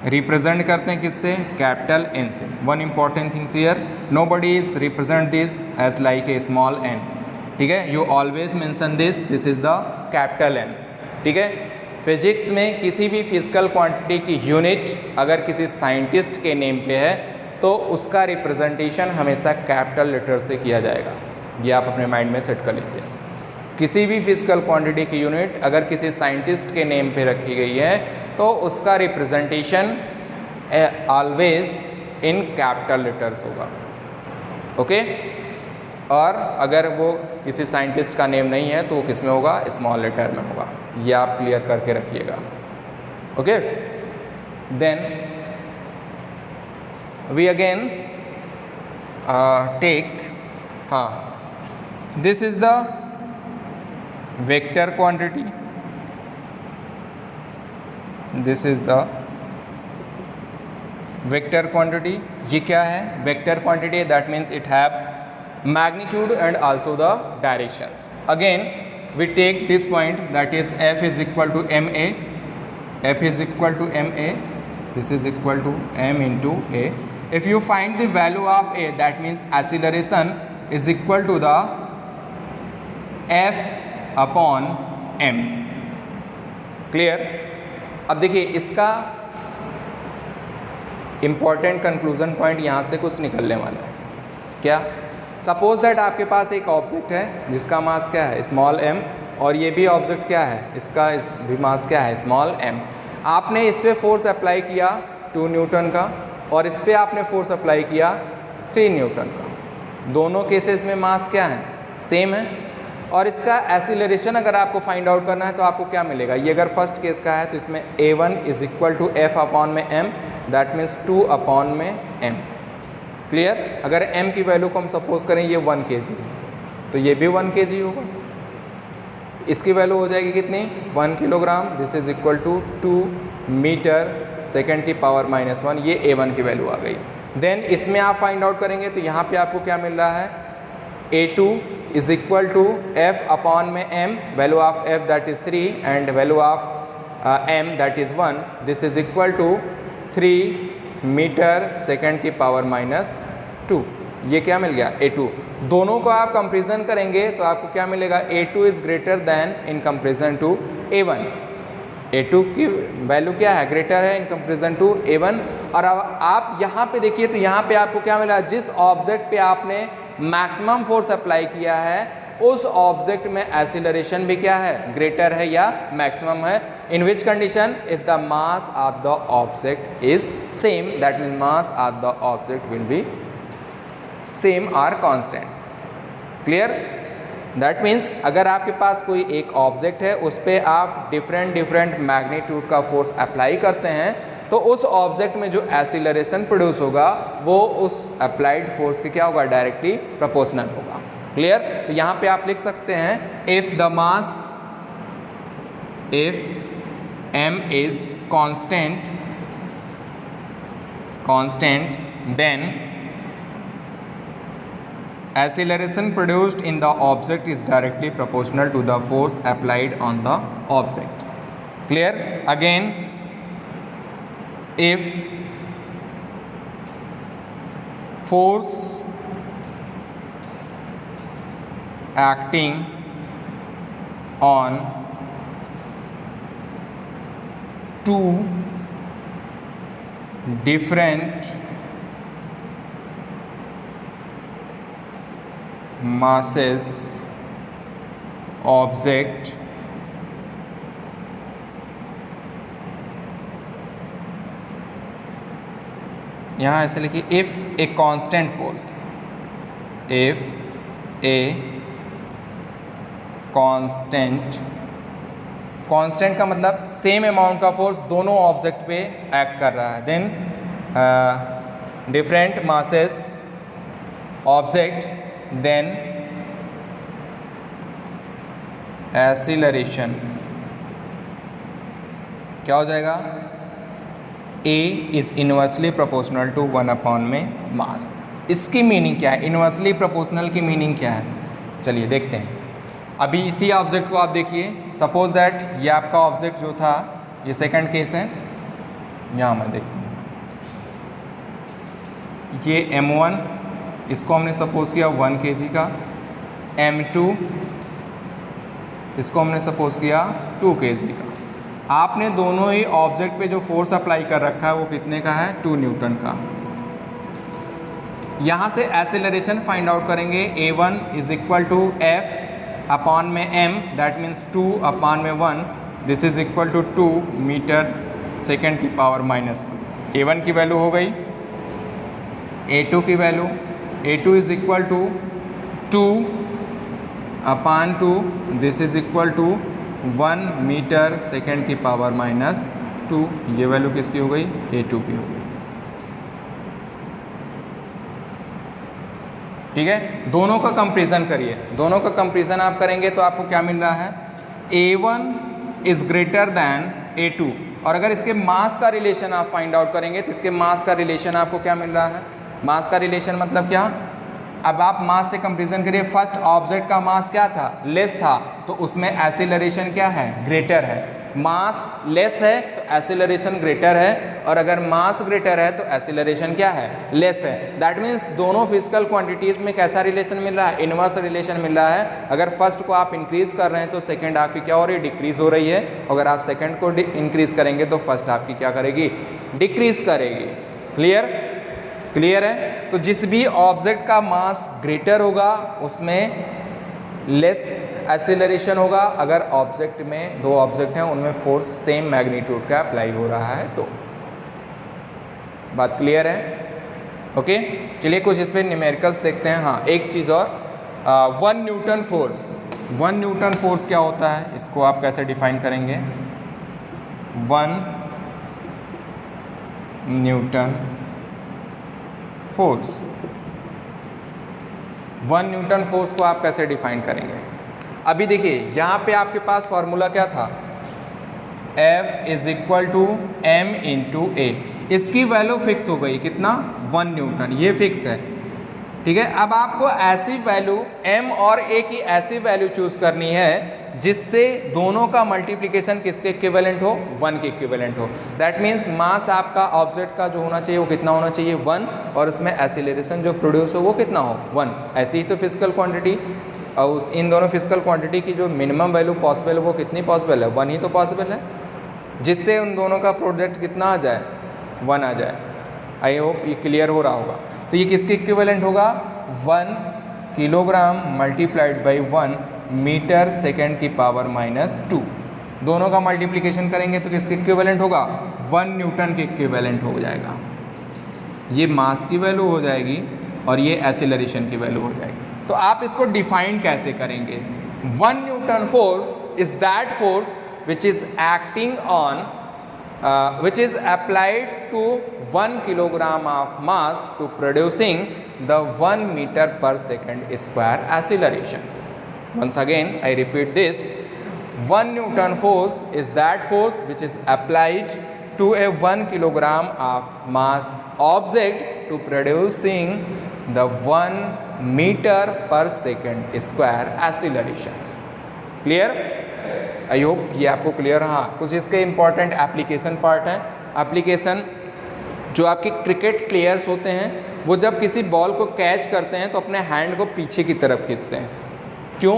रिप्रेजेंट करते हैं किससे? कैपिटल N से। One important things here, nobody is represent this as like a small n। ठीक है, you always mention this, this is the capital N। ठीक है, फिजिक्स में किसी भी फिजिकल क्वांटिटी की यूनिट अगर किसी साइंटिस्ट के नेम पे है तो उसका रिप्रेजेंटेशन हमेशा कैपिटल लेटर से किया जाएगा। ये आप अपने माइंड में सेट कर लीजिए। किसी भी फिजिकल क्वांटिटी की यूनिट अगर किसी साइंटिस्ट के नेम पे रखी गई है तो उसका representation always in capital letters होगा। ओके, और अगर वो किसी साइंटिस्ट का नेम नहीं है तो वो किस में होगा? स्मॉल लेटर में होगा। ये आप क्लियर करके रखिएगा। Okay, then we again take, हाँ, this is the vector quantity, this is the vector quantity. ये क्या है? Vector quantity, that means it have magnitude and also the directions. Again we take this point, that is F is equal to ma, F is equal to ma, this is equal to m into a. If you find the value of a, that means acceleration is equal to the F upon m. Clear? अब देखिए इसका important conclusion point यहाँ से कुछ निकलने वाला है। क्या? सपोज दैट आपके पास एक ऑब्जेक्ट है जिसका मास क्या है? स्मॉल m, और ये भी ऑब्जेक्ट क्या है? इसका भी मास क्या है? Small m। आपने इस पर फोर्स अप्लाई किया 2 न्यूटन का, और इस पर आपने फोर्स अप्लाई किया 3 न्यूटन का। दोनों केसेस में मास क्या है? सेम है। और इसका एक्सीलरेशन अगर आपको फाइंड आउट करना है तो आपको क्या मिलेगा? ये अगर फर्स्ट केस का है तो इसमें a1 is equal to f upon में m, दैट मीन्स 2 अपॉन में m। क्लियर? अगर m की वैल्यू को हम सपोज करें ये 1 kg है तो ये भी 1 kg होगा। इसकी वैल्यू हो जाएगी कितनी 1 kilogram, this is equal to 2 metre second की पावर -1, ये A1 की वैल्यू आ गई। देन इसमें आप फाइंड आउट करेंगे तो यहाँ पे आपको क्या मिल रहा है A2 is equal to F upon में M, value of F that is 3 and value of M that is 1, this is equal to 3 metre second की पावर -2। ये क्या मिल गया A2। दोनों को आप कंपेरिजन करेंगे तो आपको क्या मिलेगा A2 is greater than in comparison to A1। A2 की वैल्यू क्या है ग्रेटर है इन कंपेरिजन टू A1। और अब आप यहाँ पे देखिए तो यहाँ पे आपको क्या मिला, जिस ऑब्जेक्ट पे आपने मैक्सिमम फोर्स अप्लाई किया है उस ऑब्जेक्ट में एक्सीलरेशन भी क्या है ग्रेटर है या मैक्सिमम है। In which condition, if the mass of the object is same, that means mass of the object will be same or constant. Clear? That means अगर आपके पास कोई एक ऑब्जेक्ट है उस पर आप डिफरेंट मैग्नीट्यूड का फोर्स अप्लाई करते हैं तो उस ऑब्जेक्ट में जो एक्सीलरेशन प्रोड्यूस होगा वो उस अप्लाइड फोर्स के क्या होगा डायरेक्टली प्रोपोर्शनल होगा। क्लियर? तो यहाँ पे आप लिख सकते हैं if the mass, if m is constant then acceleration produced in the object is directly proportional to the force applied on the object. Clear? Again, if force acting on two different masses object यहाँ ऐसे लिखिए if a constant force, if a constant का मतलब same amount का force दोनों object पे act कर रहा है, then different masses object, then acceleration क्या हो जाएगा A is inversely proportional to 1 upon में मास। इसकी मीनिंग क्या है, इनवर्सली प्रोपोर्शनल की मीनिंग क्या है, चलिए देखते हैं। अभी इसी ऑब्जेक्ट को आप देखिए, सपोज दैट ये आपका ऑब्जेक्ट जो था, ये सेकंड केस है, यहाँ मैं देखता हूँ, ये M1 इसको हमने सपोज किया 1 kg का, M2 इसको हमने सपोज किया 2 kg का। आपने दोनों ही ऑब्जेक्ट पे जो फोर्स अप्लाई कर रखा है वो कितने का है 2 न्यूटन का। यहाँ से एक्सेलरेशन फाइंड आउट करेंगे, A1 is equal to F upon में M, दैट मीन्स 2 अपॉन में 1, this is equal to 2 metre second की पावर -1। A1 की वैल्यू हो गई, A2 की value, A2 is equal to 2 upon 2, this is equal to 1 metre second की power -2। ये value किसकी हो गई A2 की हो गई। ठीक है, दोनों का कंपेरिजन करिए, दोनों का कंपेरिजन आप करेंगे तो आपको क्या मिल रहा है A1 is greater than A2। और अगर इसके मास का रिलेशन आप फाइंड आउट करेंगे तो इसके मास का रिलेशन आपको क्या मिल रहा है, मास का रिलेशन मतलब क्या, अब आप मास से कंपेरिजन करिए, फर्स्ट ऑब्जेक्ट का मास क्या था लेस था तो उसमें एक्सीलरेशन क्या है ग्रेटर है, मास लेस है तो एक्सीलरेशन ग्रेटर है, और अगर मास ग्रेटर है तो एक्सीलरेशन क्या है लेस है। दैट मीन्स दोनों फिजिकल क्वांटिटीज में कैसा रिलेशन मिल रहा है, इनवर्स रिलेशन मिल रहा है। अगर फर्स्ट को आप इंक्रीज कर रहे हैं तो सेकंड आपकी क्या हो रही है डिक्रीज हो रही है, अगर आप सेकंड को इंक्रीज करेंगे तो फर्स्ट आपकी क्या करेगी डिक्रीज करेगी। क्लियर? क्लियर है? तो जिस भी ऑब्जेक्ट का मास ग्रेटर होगा उसमें लेस एक्सीलरेशन होगा, अगर ऑब्जेक्ट में दो ऑब्जेक्ट हैं उनमें फोर्स सेम मैग्नीट्यूड का अप्लाई हो रहा है तो। बात क्लियर है? ओके, चलिए कुछ इस पर न्यूमेरिकल्स देखते हैं। हाँ, एक चीज़ और, 1 न्यूटन फोर्स, 1 न्यूटन फोर्स क्या होता है, इसको आप कैसे डिफाइन करेंगे, 1 न्यूटन फोर्स, 1 न्यूटन फोर्स को आप कैसे डिफाइन करेंगे, अभी देखिए यहाँ पे आपके पास फॉर्मूला क्या था, F is equal to m into A, इसकी वैल्यू फिक्स हो गई कितना 1 न्यूटन, ये फिक्स है। ठीक है, अब आपको ऐसी वैल्यू m और a की ऐसी वैल्यू चूज करनी है जिससे दोनों का मल्टीप्लिकेशन किसके इक्विवेलेंट हो, 1 के इक्विवेलेंट हो। दैट मीन्स मास आपका ऑब्जेक्ट का जो होना चाहिए वो कितना होना चाहिए 1, और उसमें एक्सीलरेशन जो प्रोड्यूस हो वो कितना हो 1। ऐसी ही तो फिजिकल क्वांटिटी, और उस इन दोनों फिजिकल क्वांटिटी की जो मिनिमम वैल्यू पॉसिबल है वो कितनी पॉसिबल है, 1 ही तो पॉसिबल है, जिससे उन दोनों का प्रोडक्ट कितना आ जाए 1 आ जाए। आई होप ये क्लियर हो रहा होगा। तो ये किसके इक्विवेलेंट होगा, 1 kilogram multiplied by 1 metre second की पावर -2। दोनों का मल्टीप्लिकेशन करेंगे तो किसके इक्विवेलेंट होगा, 1 न्यूटन के इक्विवेलेंट हो जाएगा। ये मास की वैल्यू हो जाएगी और ये एक्सीलरेशन की वैल्यू हो जाएगी। तो आप इसको डिफाइन कैसे करेंगे, 1 Newton force is that force which is acting on which is applied to 1 kilogram of mass to producing the 1 meter per second square acceleration. Once again I repeat this, 1 Newton force is that force which is applied to a 1 kilogram of mass object to producing the 1 meter per second square accelerations. Clear? I hope ये आपको clear. हाँ, कुछ इसके important application part हैं। Application जो आपके cricket players होते हैं वो जब किसी बॉल को कैच करते हैं तो अपने हैंड को पीछे की तरफ खींचते हैं। क्यों?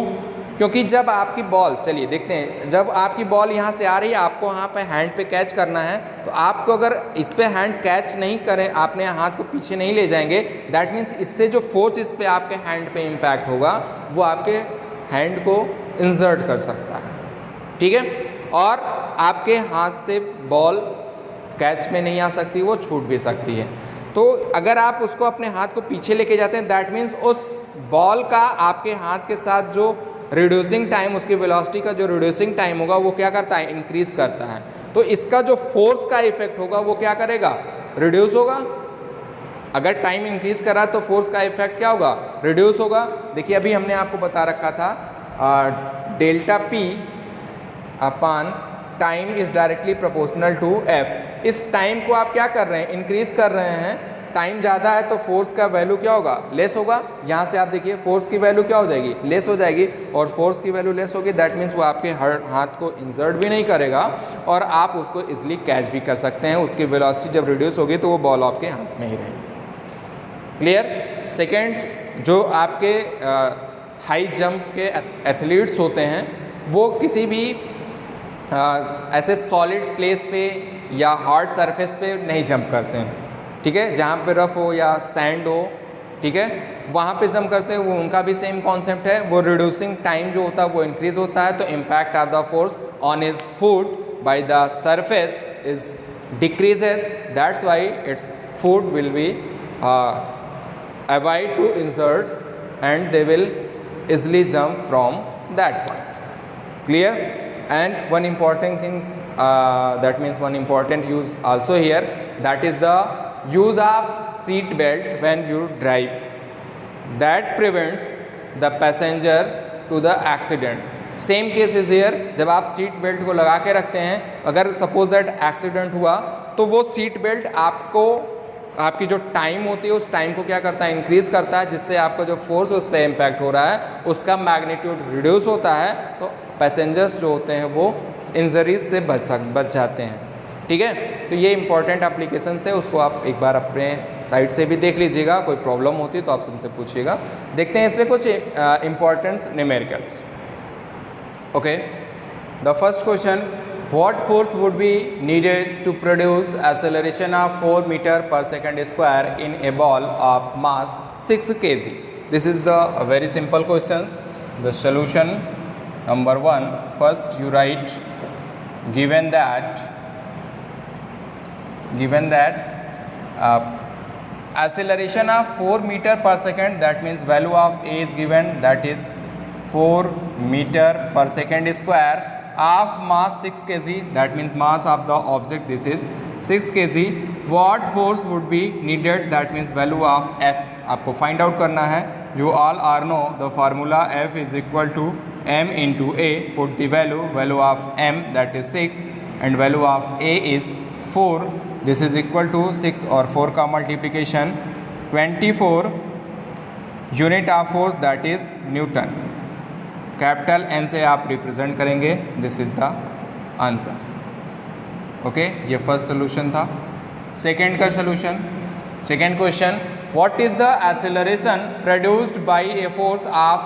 क्योंकि जब आपकी बॉल, चलिए देखते हैं, जब आपकी बॉल यहाँ से आ रही है, आपको यहाँ पे हैंड पे कैच करना है, तो आपको अगर इस पे हैंड कैच नहीं करें, आपने हाथ को पीछे नहीं ले जाएंगे, दैट मीन्स इससे जो फोर्स इस पे आपके हैंड पे इम्पैक्ट होगा वो आपके हैंड को इंसर्ट कर सकता है। ठीक है, और आपके हाथ से बॉल कैच में नहीं आ सकती, वो छूट भी सकती है। तो अगर आप उसको अपने हाथ को पीछे लेके जाते हैं, दैट मीन्स उस बॉल का आपके हाथ के साथ जो रिड्यूसिंग टाइम, उसकी वेलोसिटी का जो रिड्यूसिंग टाइम होगा वो क्या करता है, इंक्रीज करता है। तो इसका जो फोर्स का इफेक्ट होगा वो क्या करेगा, रिड्यूस होगा। अगर टाइम इंक्रीज करा तो फोर्स का इफेक्ट क्या होगा, रिड्यूस होगा। देखिए अभी हमने आपको बता रखा था delta P upon time is directly proportional to F. इस टाइम को आप क्या कर रहे हैं, इंक्रीज कर रहे हैं। टाइम ज़्यादा है तो फोर्स का वैल्यू क्या होगा, लेस होगा। यहाँ से आप देखिए फोर्स की वैल्यू क्या हो जाएगी, लेस हो जाएगी, और फोर्स की वैल्यू लेस होगी, दैट मीन्स वो आपके हाथ को इंसर्ट भी नहीं करेगा और आप उसको इजिली कैच भी कर सकते हैं। उसकी वेलोसिटी जब रिड्यूस होगी तो वो बॉल आपके हाथ में ही रहेगी। क्लियर? सेकेंड, जो आपके हाई जंप के एथलीट्स होते हैं वो किसी भी ऐसे सॉलिड प्लेस पे या हार्ड सरफेस पे नहीं जंप करते हैं। ठीक है, जहाँ पे रफ हो या सैंड हो, ठीक है, वहाँ पे जंप करते हैं। वो उनका भी सेम कॉन्सेप्ट है, वो रिड्यूसिंग टाइम जो होता है वो इंक्रीज होता है, तो impact of the force on his foot by the surface is decreases, that's why its foot will be avoid to insert and they will easily jump from that point. Clear? And one important things, that means one important use also here, that is the use of seat belt when you drive, that prevents the passenger to the accident. Same case is here, जब आप seat belt को लगा के रखते हैं, अगर suppose that accident हुआ तो वो सीट बेल्ट आपको, आपकी जो टाइम होती है उस टाइम को क्या करता है, इंक्रीज करता है, जिससे आपका जो फोर्स उस पर इम्पैक्ट हो रहा है उसका मैग्नीट्यूड रिड्यूस होता है, तो पैसेंजर्स जो होते हैं वो इंजरीज से बच जाते हैं। ठीक है, तो ये इंपॉर्टेंट एप्लीकेशंस थे, उसको आप एक बार अपने साइट से भी देख लीजिएगा। कोई प्रॉब्लम होती है तो आप उनसे पूछिएगा। देखते हैं इसमें कुछ important numericals. Okay, the first question, what force would be needed to produce acceleration of 4 meter per second square in a ball of mass 6 kg? This is the very simple questions. The solution, number 1, first you write given that acceleration of 4 meter per second, that means value of a is given, that is 4 meter per second square of mass 6 kg, that means mass of the object, this is 6 kg. What force would be needed, that means value of F आपको find out करना है। You all are know the formula F is equal to m into a, put the value of m that is 6 and value of a is 4. This is equal to 6 और 4 का multiplication 24 unit of force that is newton. Capital N से आप represent करेंगे. This is the answer. Okay, ये first solution था. Second का solution, second question, what is the acceleration produced by a force of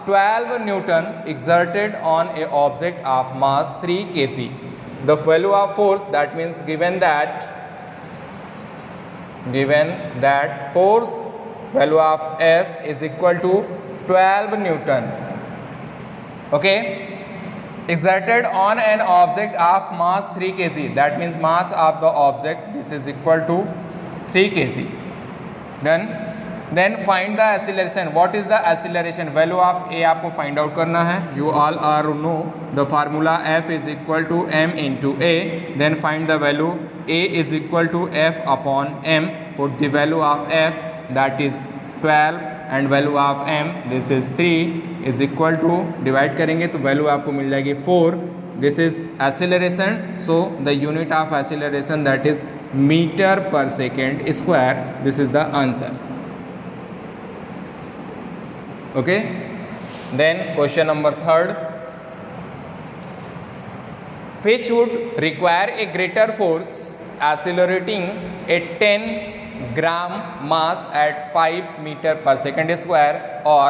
12 newton exerted on a object of mass 3 kg. The value of force, that means given that force value of F is equal to 12 Newton. Okay, exerted on an object of mass 3 kg. That means mass of the object, this is equal to 3 kg. Then find the acceleration. What is the acceleration? Value of A आपको find out करना है. You all are know the formula F is equal to m into A. Then find the value. A is equal to F upon m. Put the value of F that is 12 and value of m this is 3 is equal to, divide करेंगे तो value आपको मिल जाएगी 4. This is acceleration. So the unit of acceleration that is meter per second square. This is the answer. Okay, then question number third, which would require a greater force accelerating a 10 gram mass at 5 meter per second square or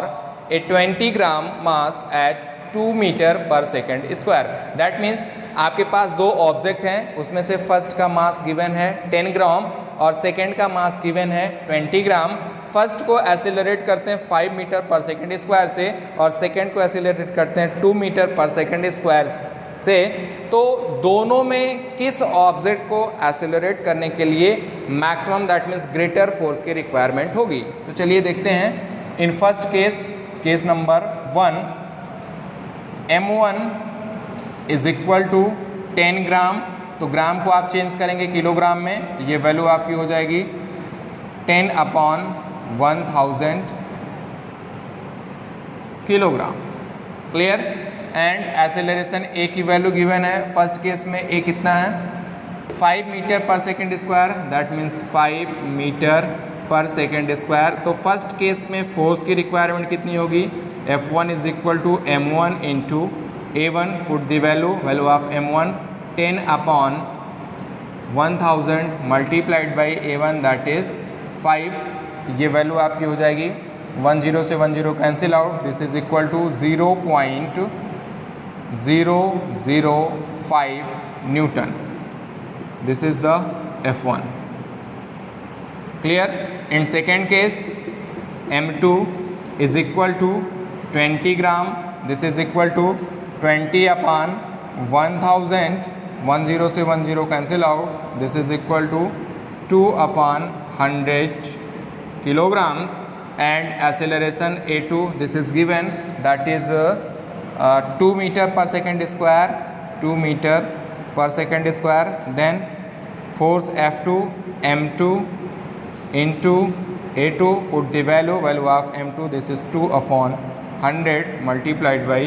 a 20 gram mass at 2 meter per second square. That means आपके पास दो object हैं, उसमें से first का mass given है 10 ग्राम और second का mass given है 20 ग्राम. फर्स्ट को एसिलरेट करते हैं 5 मीटर पर सेकेंड स्क्वायर से और सेकेंड को एसिलरेट करते हैं 2 मीटर पर सेकेंड स्क्वायर से. तो दोनों में किस ऑब्जेक्ट को एसिलरेट करने के लिए maximum that means greater force की रिक्वायरमेंट होगी? तो चलिए देखते हैं. In first case number 1, m1 is equal to 10 gram. तो ग्राम को आप चेंज करेंगे किलोग्राम में, ये वैल्यू आपकी हो जाएगी 10 upon 1000 kilogram. Clear? And acceleration A की वैल्यू गिवन है. फर्स्ट केस में ए कितना है? 5 metre per second square. That means 5 metre per second square. तो फर्स्ट केस में फोर्स की रिक्वायरमेंट कितनी होगी? F1 is equal to m1 into a1. Put the value of m1 10 upon 1000 multiplied by a1 that is 5. ये value आपकी हो जाएगी 10 से 10 cancel out. This is equal to 0.005 newton. This is the F1. Clear? In second case m2 is equal to 20 gram. This is equal to 20 upon 1000. 10 से 10 cancel out. This is equal to 2 upon 100 kilogram. And acceleration a2 this is given that is 2 metre per second square. 2 metre per second square. Then force F2 m2 into a2. put the value of m2 this is 2 upon 100 multiplied by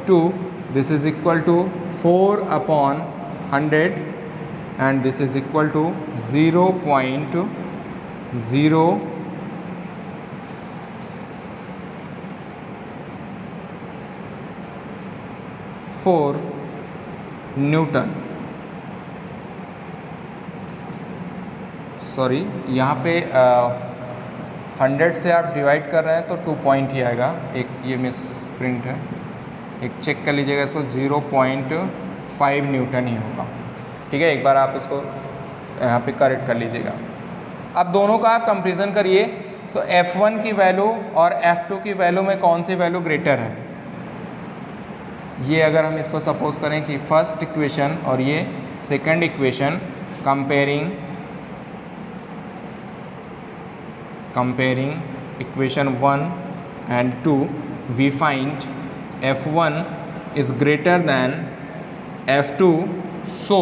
2. this is equal to 4 upon 100 and this is equal to 0.04 Newton. Sorry, यहाँ पे 100 से आप divide कर रहे हैं तो 2 point ही आएगा. एक ये मिस प्रिंट है, एक चेक कर लीजिएगा इसको. 0.5 न्यूटन ही होगा. ठीक है, एक बार आप इसको यहाँ पे करेक्ट कर लीजिएगा. अब दोनों का आप कंपेरिजन करिए तो F1 की वैल्यू और F2 की वैल्यू में कौन सी वैल्यू ग्रेटर है? ये अगर हम इसको सपोज करें कि फर्स्ट इक्वेशन और ये second equation comparing equation 1 and 2, we find F1 is greater than F2. So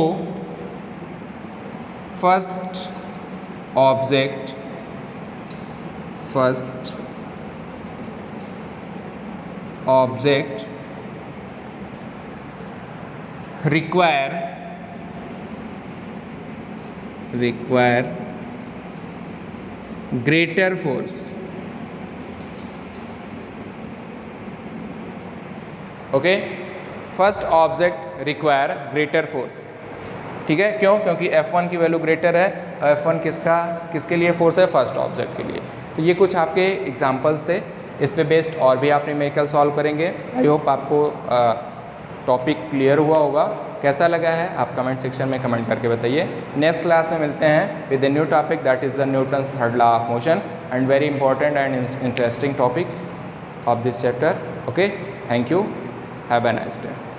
first object require greater force. Okay, first object require greater force, ठीक है, क्यों? क्योंकि F1 की वैल्यू ग्रेटर है, और F1 किसके लिए फोर्स है? फर्स्ट ऑब्जेक्ट के लिए। तो ये कुछ आपके एग्जांपल्स थे, इस पे बेस्ड और भी आप न्यूमेरिकल सॉल्व करेंगे। आई होप आपको टॉपिक क्लियर हुआ होगा। कैसा लगा है आप कमेंट सेक्शन में कमेंट करके बताइए। नेक्स्ट क्लास में मिलते हैं with a new topic, that is the Newton's third law of motion, and very important and interesting topic of this chapter. Okay, thank you, have a nice day.